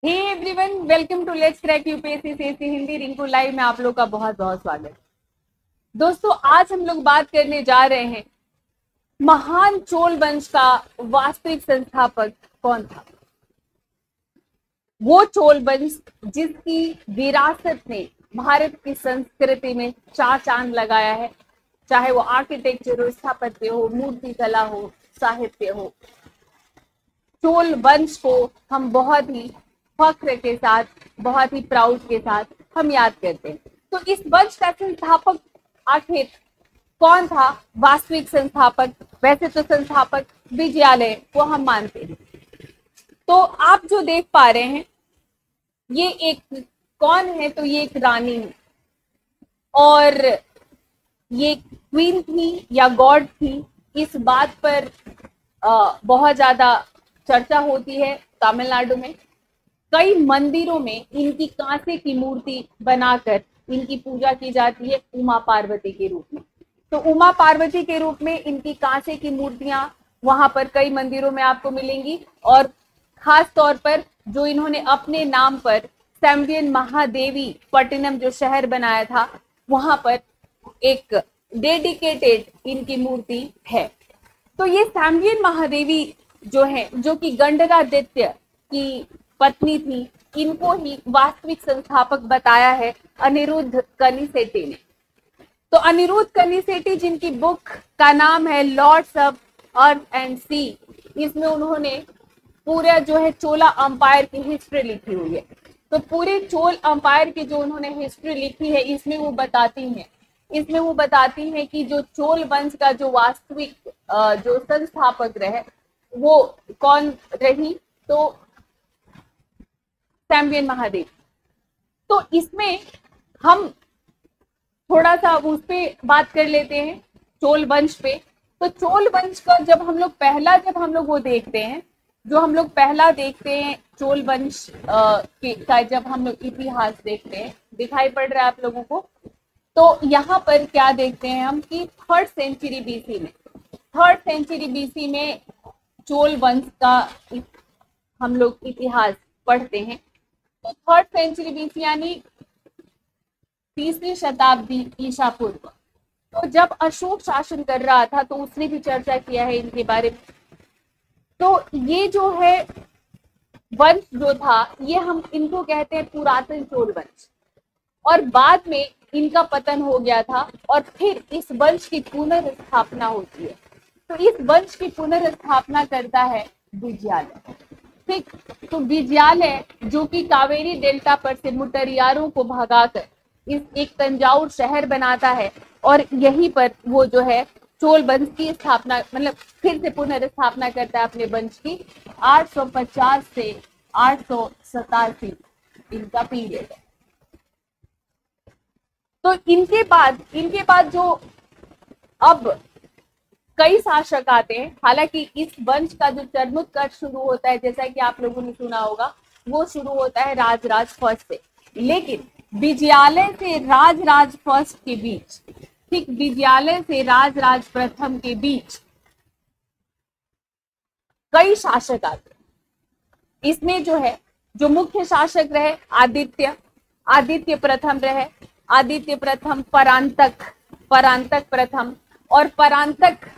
Hey everyone, welcome to let's crack UPSC CSC Hindi Rinku live में आप लोग का बहुत बहुत स्वागत। दोस्तों, आज हम लोग बात करने जा रहे हैं महान चोल वंश का वास्तविक संस्थापक कौन था। वो चोल वंश जिसकी विरासत ने भारत की संस्कृति में चार चांद लगाया है, चाहे वो आर्किटेक्चर हो, स्थापत्य हो, मूर्ति कला हो, साहित्य हो। चोल वंश को हम बहुत ही फख्र के साथ, बहुत ही प्राउड के साथ हम याद करते हैं। तो इस वंश का संस्थापक आखिर कौन था? वास्तविक संस्थापक, वैसे तो संस्थापक विजयालय को हम मानते हैं। तो आप जो देख पा रहे हैं ये एक कौन है? तो ये एक रानी है और ये क्वीन थी या गॉड थी, इस बात पर बहुत ज्यादा चर्चा होती है। तमिलनाडु में कई मंदिरों में इनकी कांसे की मूर्ति बनाकर इनकी पूजा की जाती है उमा पार्वती के रूप में। तो उमा पार्वती के रूप में इनकी कांसे की मूर्तियां वहां पर कई मंदिरों में आपको मिलेंगी। और खास तौर पर जो इन्होंने अपने नाम पर सैम्बियन महादेवी पट्टिनम जो शहर बनाया था, वहां पर एक डेडिकेटेड इनकी मूर्ति है। तो ये सैम्बियन महादेवी जो है, जो कि गंडरादित्य की पत्नी थी, इनको ही वास्तविक संस्थापक बताया है अनिरुद्ध कनिसेट्टी ने। तो अनिरुद्ध कनिसेट्टी, जिनकी बुक का नाम है लॉर्ड्स ऑफ अर्थ एंड सी, इसमें उन्होंने पूरा जो है चोला अंपायर की हिस्ट्री लिखी हुई है। तो पूरे चोल अंपायर की जो उन्होंने हिस्ट्री लिखी है, इसमें वो बताती हैं कि जो चोल वंश का जो वास्तविक जो संस्थापक रहे वो कौन रही, तो सैम्बियन महादेवी। तो इसमें हम थोड़ा सा उस पे बात कर लेते हैं, चोल वंश पे। तो चोल वंश का जब हम लोग वो देखते हैं, जो हम लोग पहला देखते हैं चोल वंश का जब हम लोग इतिहास देखते हैं, दिखाई पड़ रहा है आप लोगों को। तो यहाँ पर क्या देखते हैं हम कि थर्ड सेंचुरी बीसी में चोल वंश का हम लोग इतिहास पढ़ते हैं। तो थर्ड सेंचुरी बीसी यानी तीसरी शताब्दी ईसा पूर्व। तो जब अशोक शासन कर रहा था तो उसने भी चर्चा किया है इनके बारे में। तो ये जो है वंश जो था, ये हम इनको कहते हैं पुरातन चोल वंश। और बाद में इनका पतन हो गया था और फिर इस वंश की पुनर्स्थापना होती है। तो इस वंश की पुनर्स्थापना करता है विजयालय। ठीक, तो विजयालय जो कि कावेरी डेल्टा पर से मुटरियारों को भगाकर इस एक तंजाउर शहर बनाता है और यहीं पर वो जो है चोल वंश की स्थापना, मतलब फिर से पुनर्स्थापना करता है अपने वंश की। 850 से 887 इनका पीरियड है। तो इनके बाद जो अब कई शासक आते हैं। हालांकि इस वंश का जो चरमोत्कर्ष शुरू होता है, जैसा कि आप लोगों ने सुना होगा, वो शुरू होता है राजराज फर्स्ट से। लेकिन विजयालय से राजराज फर्स्ट के बीच, ठीक, विजयालय से राजराज प्रथम के बीच कई शासक आते हैं। इसमें जो है जो मुख्य शासक रहे आदित्य प्रथम रहे। आदित्य प्रथम, परांतक प्रथम, और परांतक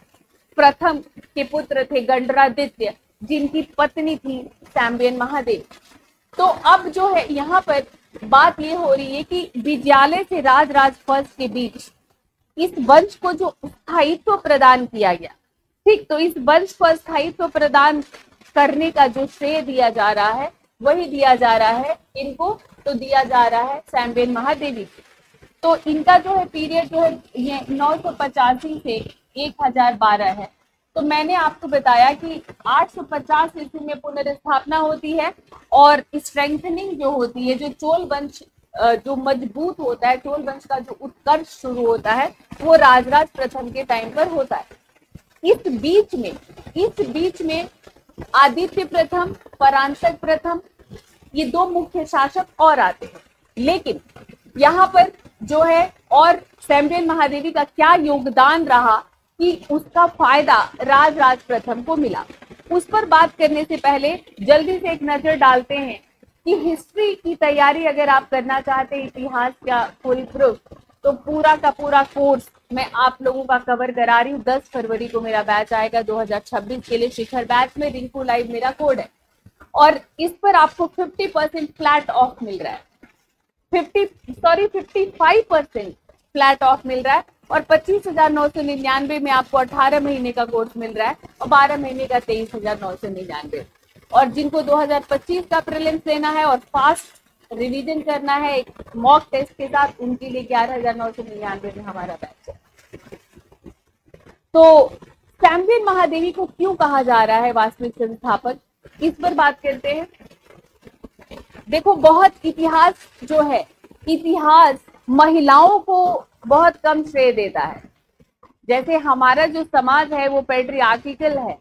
प्रथम के पुत्र थे गंडरादित्य, जिनकी पत्नी थी सैम्बियन महादेवी। तो अब जो है यहाँ पर बात ये हो रही है कि विजयालय से राजराज फर्स्ट के बीच इस वंश को जो स्थायित्व प्रदान किया गया, ठीक, तो इस वंश को स्थायित्व प्रदान करने का जो श्रेय दिया जा रहा है, वही दिया जा रहा है इनको, तो दिया जा रहा है सैम्बियन महादेवी को। तो इनका जो है पीरियड जो है ये 985 से 1012 है। तो मैंने आपको बताया कि 850 ईस्वी में पुनर्स्थापना होती है और स्ट्रेंथनिंग जो होती है, जो चोल वंश जो मजबूत होता है, चोल वंश का जो उत्कर्ष शुरू होता है, वो राजराज प्रथम के टाइम पर होता है। इस बीच में आदित्य प्रथम, परांतक प्रथम, ये दो मुख्य शासक और आते हैं। लेकिन यहाँ पर जो है और सैम्बियन महादेवी का क्या योगदान रहा कि उसका फायदा राजराज प्रथम को मिला, उस पर बात करने से पहले जल्दी से एक नजर डालते हैं कि हिस्ट्री की तैयारी अगर आप करना चाहते हैं, इतिहास का फुल प्रूफ, तो पूरा का पूरा कोर्स मैं आप लोगों का कवर करा रही हूँ। 10 फरवरी को मेरा बैच आएगा 2026 के लिए। शिखर बैच में रिंकू लाइव मेरा कोड है और इस पर आपको 50% फ्लैट ऑफ मिल रहा है, 55% फ्लैट ऑफ मिल रहा है और 25,999 में आपको 18 महीने का कोर्स मिल रहा है और 12 महीने का 23,999। और जिनको 2025 का प्रीलिम्स देना है और फास्ट रिवीजन करना है एक मॉक टेस्ट के साथ, उनके लिए 11,999 में हमारा बैच है। तो सैम्बियन महादेवी को क्यों कहा जा रहा है वास्तविक संस्थापक, इस पर बात करते हैं। देखो, बहुत इतिहास जो है, इतिहास महिलाओं को बहुत कम श्रेय देता है। जैसे हमारा जो समाज है वो पैट्रियार्किकल है,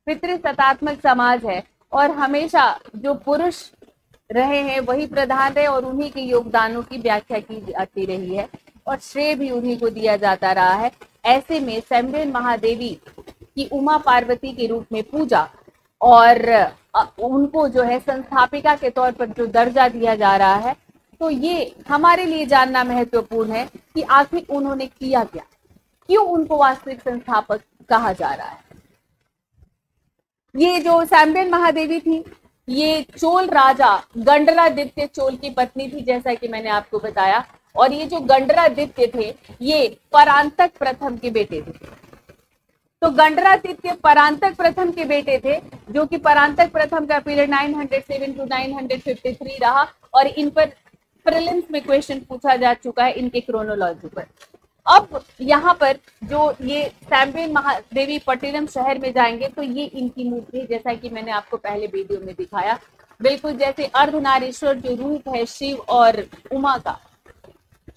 पितृसत्तात्मक समाज है और हमेशा जो पुरुष रहे हैं वही प्रधान रहे और उन्हीं के योगदानों की व्याख्या की जाती रही है और श्रेय भी उन्हीं को दिया जाता रहा है। ऐसे में सैम्बियन महादेवी की उमा पार्वती के रूप में पूजा और उनको जो है संस्थापिका के तौर पर जो दर्जा दिया जा रहा है, तो ये हमारे लिए जानना महत्वपूर्ण है कि आखिर उन्होंने किया क्या, क्यों उनको वास्तविक संस्थापक कहा जा रहा है। ये जो सैम्बियन महादेवी थी, ये चोल राजा गंडरादित्य चोल की पत्नी थी, जैसा कि मैंने आपको बताया। और ये जो गंडरादित्य थे ये परांतक प्रथम के बेटे थे। तो गंडरादित्य परांतक प्रथम के बेटे थे, जो कि परांतक प्रथम का पीरियड 907 to 953 रहा और इन पर प्रीलिम्स में क्वेश्चन पूछा जा चुका है इनके क्रोनोलॉजी पर। अब यहाँ पर जो ये सैम्बियन महादेवी पट्टिनम शहर में जाएंगे तो ये इनकी मूर्ति है, जैसा कि मैंने आपको पहले वीडियो में दिखाया। बिल्कुल जैसे अर्धनारीश्वर जो रूप है शिव और उमा का,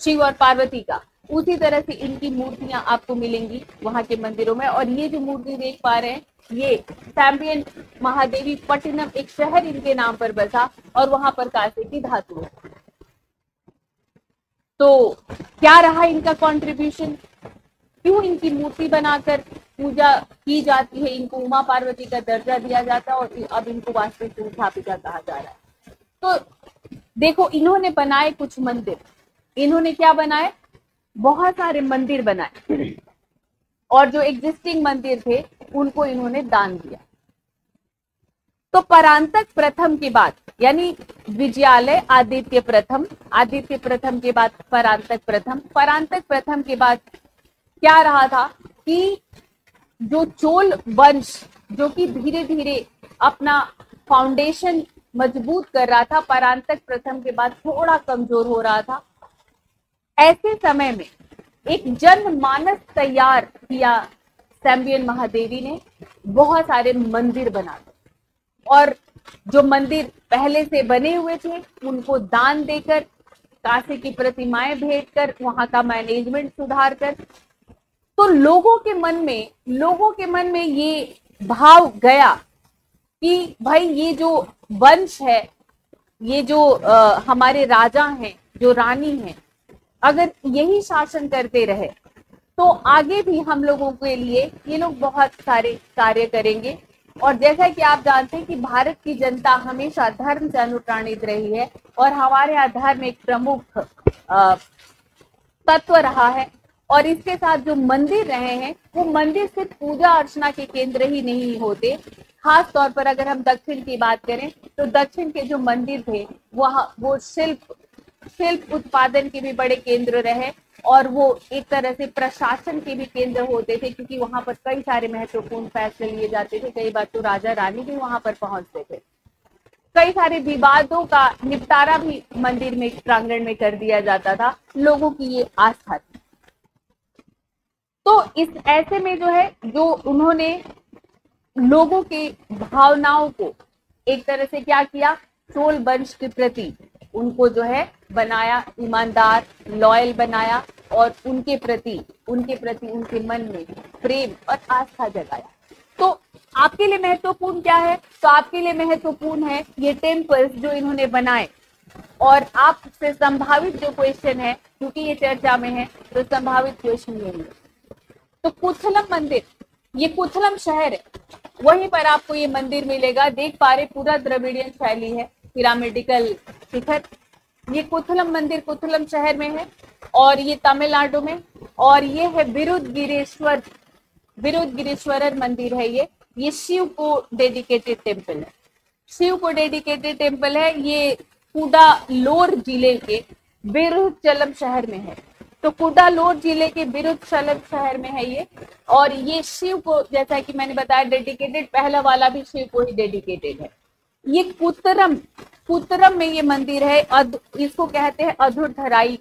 शिव और पार्वती का, उसी तरह से इनकी मूर्तियां आपको मिलेंगी वहां के मंदिरों में। और ये जो मूर्ति देख पा रहे हैं ये सैम्बियन महादेवी पट्टिनम, एक शहर इनके नाम पर बसा और वहां पर कांसे की धातु है। तो क्या रहा इनका कंट्रीब्यूशन, क्यों इनकी मूर्ति बनाकर पूजा की जाती है, इनको उमा पार्वती का दर्जा दिया जाता है और अब इनको वास्तविक संस्थापिका कहा जा रहा है। तो देखो, इन्होंने बनाए कुछ मंदिर, इन्होंने क्या बनाए, बहुत सारे मंदिर बनाए और जो एग्जिस्टिंग मंदिर थे उनको इन्होंने दान दिया। तो परांतक प्रथम के बाद यानी विजयालय आदित्य प्रथम, आदित्य प्रथम के बाद परांतक प्रथम, परांतक प्रथम के बाद क्या रहा था कि जो चोल वंश जो कि धीरे धीरे अपना फाउंडेशन मजबूत कर रहा था, परांतक प्रथम के बाद थोड़ा कमजोर हो रहा था। ऐसे समय में एक जनमानस तैयार किया सैम्बियन महादेवी ने, बहुत सारे मंदिर बना दिए और जो मंदिर पहले से बने हुए थे उनको दान देकर, कांसे की प्रतिमाएं भेंट कर, वहां का मैनेजमेंट सुधार कर, तो लोगों के मन में ये भाव गया कि भाई ये जो वंश है, ये जो हमारे राजा हैं, जो रानी हैं, अगर यही शासन करते रहे तो आगे भी हम लोगों के लिए ये लोग बहुत सारे कार्य करेंगे। और जैसा कि आप जानते हैं कि भारत की जनता हमेशा धर्म से अनुप्राणित रही है और हमारे यहाँ धर्म एक प्रमुख तत्व रहा है। और इसके साथ जो मंदिर रहे हैं वो मंदिर सिर्फ पूजा अर्चना के केंद्र ही नहीं होते। खास तौर पर अगर हम दक्षिण की बात करें तो दक्षिण के जो मंदिर थे वो शिल्प उत्पादन के भी बड़े केंद्र रहे और वो एक तरह से प्रशासन के भी केंद्र होते थे, क्योंकि वहां पर कई सारे महत्वपूर्ण फैसले लिए जाते थे। कई बार तो राजा रानी भी वहां पर पहुंचते थे। कई सारे विवादों का निपटारा भी मंदिर में, प्रांगण में कर दिया जाता था। लोगों की ये आस्था थी। तो इस ऐसे में जो है, जो उन्होंने लोगों के भावनाओं को एक तरह से क्या किया, चोल वंश के प्रति उनको जो है बनाया, ईमानदार, लॉयल बनाया और उनके प्रति उनके मन में प्रेम और आस्था जगाया। तो आपके लिए महत्वपूर्ण क्या है, तो आपके लिए महत्वपूर्ण है ये टेम्पल्स जो इन्होंने बनाए। और आपसे संभावित जो क्वेश्चन है, क्योंकि ये चर्चा में है तो संभावित क्वेश्चन यही है। तो कुथलम मंदिर, ये कुथलम शहर है, वहीं पर आपको ये मंदिर मिलेगा। देख पा रहे पूरा द्रविडियन शैली है, पिरामिडिकल शिखर। ये कुथलम मंदिर कुथलम शहर में है और ये तमिलनाडु में। और ये है बिरुदगिरीश्वरर मंदिर है। ये शिव को डेडिकेटेड टेम्पल है। शिव को डेडिकेटेड टेम्पल है। ये कुडालोर जिले के बिरुचलम शहर में है। तो कुडालोर जिले के बिरुचलम शहर में है ये। और ये शिव को, जैसा कि मैंने बताया, डेडिकेटेड, पहला वाला भी शिव को ही डेडिकेटेड है। ये कुतरम में ये मंदिर है। इसको कहते हैं अधुरथराई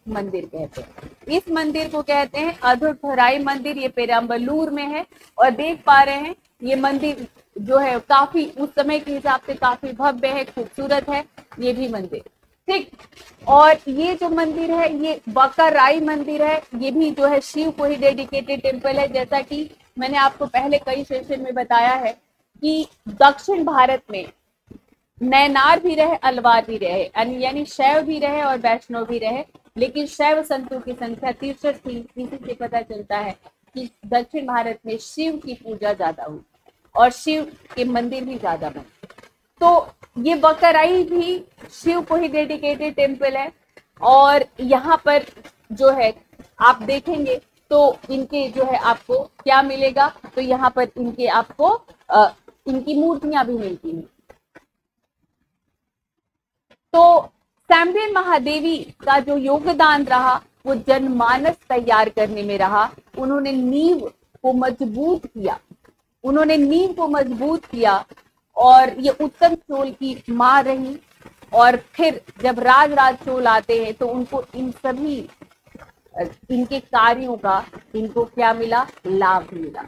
मंदिर कहते हैं। इस मंदिर को कहते हैं अधुरथराई मंदिर। ये पेरम्बलूर में है। और देख पा रहे हैं ये मंदिर जो है काफी उस समय के हिसाब से काफी भव्य है, खूबसूरत है ये भी मंदिर, ठीक। और ये जो मंदिर है ये बकराई मंदिर है। ये भी जो है शिव को ही डेडिकेटेड टेम्पल है। जैसा कि मैंने आपको पहले कई सेशन में बताया है कि दक्षिण भारत में नैनार भी रहे, अलवार भी रहे, यानी शैव भी रहे और वैष्णव भी रहे, लेकिन शैव संतों की संख्या 63 थी। इसी से पता चलता है कि दक्षिण भारत में शिव की पूजा ज्यादा हुई और शिव के मंदिर भी ज्यादा बने। तो ये बकराई भी शिव को ही डेडिकेटेड टेम्पल है। और यहाँ पर जो है आप देखेंगे तो इनके जो है आपको क्या मिलेगा, तो यहाँ पर इनके आपको इनकी मूर्तियां भी मिलती हैं। तो सैम्बियन महादेवी का जो योगदान रहा वो जनमानस तैयार करने में रहा। उन्होंने नींव को मजबूत किया और ये उत्तम चोल की मां रही। और फिर जब राज चोल आते हैं तो उनको इन सभी इनके कार्यों का इनको क्या मिला, लाभ मिला।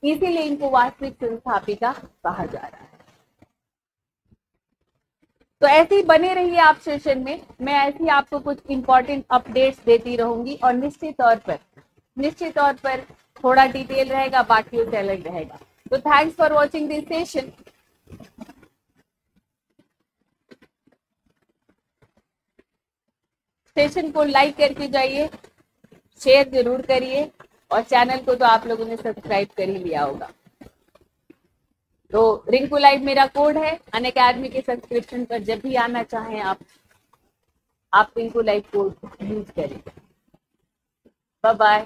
इसीलिए इनको वास्तविक संस्थापिका कहा जा रहा है। तो ऐसे ही बने रहिए आप सेशन में। मैं ऐसे ही आपको कुछ इंपॉर्टेंट अपडेट्स देती रहूंगी और निश्चित तौर पर थोड़ा डिटेल रहेगा, बाकी से अलग रहेगा। तो thanks for watching this session. Session को लाइक करके जाइए, शेयर जरूर करिए और चैनल को तो आप लोगों ने सब्सक्राइब कर ही लिया होगा। तो रिंकू लाइव मेरा कोड है। अनअकैडमी के सब्सक्रिप्शन पर जब भी आना चाहें आप रिंकू लाइव कोड यूज करें। Bye bye.